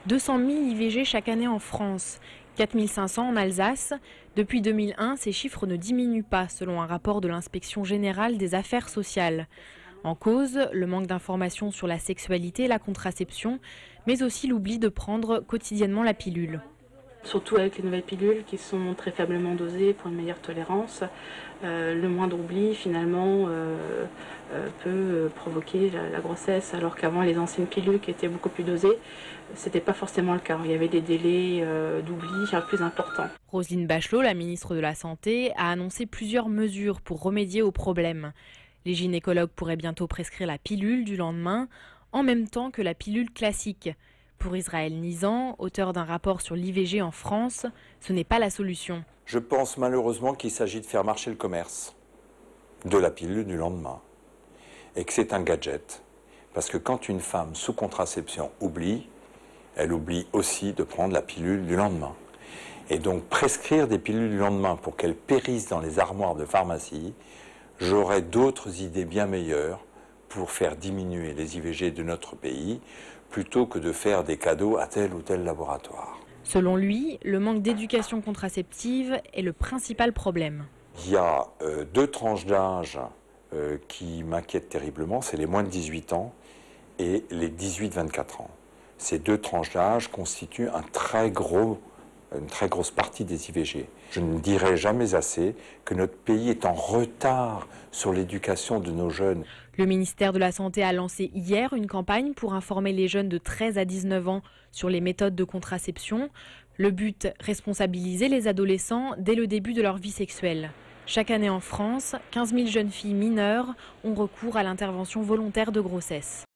200 000 IVG chaque année en France, 4 500 en Alsace. Depuis 2001, ces chiffres ne diminuent pas, selon un rapport de l'Inspection générale des affaires sociales. En cause, le manque d'informations sur la sexualité et la contraception, mais aussi l'oubli de prendre quotidiennement la pilule. Surtout avec les nouvelles pilules qui sont très faiblement dosées pour une meilleure tolérance. Le moindre oubli finalement peut provoquer la grossesse, alors qu'avant les anciennes pilules qui étaient beaucoup plus dosées, ce n'était pas forcément le cas. Il y avait des délais d'oubli plus importants. Roselyne Bachelot, la ministre de la Santé, a annoncé plusieurs mesures pour remédier au problème. Les gynécologues pourraient bientôt prescrire la pilule du lendemain, en même temps que la pilule classique. Pour Israël Nizan, auteur d'un rapport sur l'IVG en France, ce n'est pas la solution. Je pense malheureusement qu'il s'agit de faire marcher le commerce de la pilule du lendemain et que c'est un gadget. Parce que quand une femme sous contraception oublie, elle oublie aussi de prendre la pilule du lendemain. Et donc prescrire des pilules du lendemain pour qu'elles périssent dans les armoires de pharmacie, j'aurais d'autres idées bien meilleures pour faire diminuer les IVG de notre pays, plutôt que de faire des cadeaux à tel ou tel laboratoire. Selon lui, le manque d'éducation contraceptive est le principal problème. Il y a deux tranches d'âge qui m'inquiètent terriblement, c'est les moins de 18 ans et les 18-24 ans. Ces deux tranches d'âge constituent une très grosse partie des IVG. Je ne dirai jamais assez que notre pays est en retard sur l'éducation de nos jeunes. Le ministère de la Santé a lancé hier une campagne pour informer les jeunes de 13 à 19 ans sur les méthodes de contraception. Le but, responsabiliser les adolescents dès le début de leur vie sexuelle. Chaque année en France, 15 000 jeunes filles mineures ont recours à l'intervention volontaire de grossesse.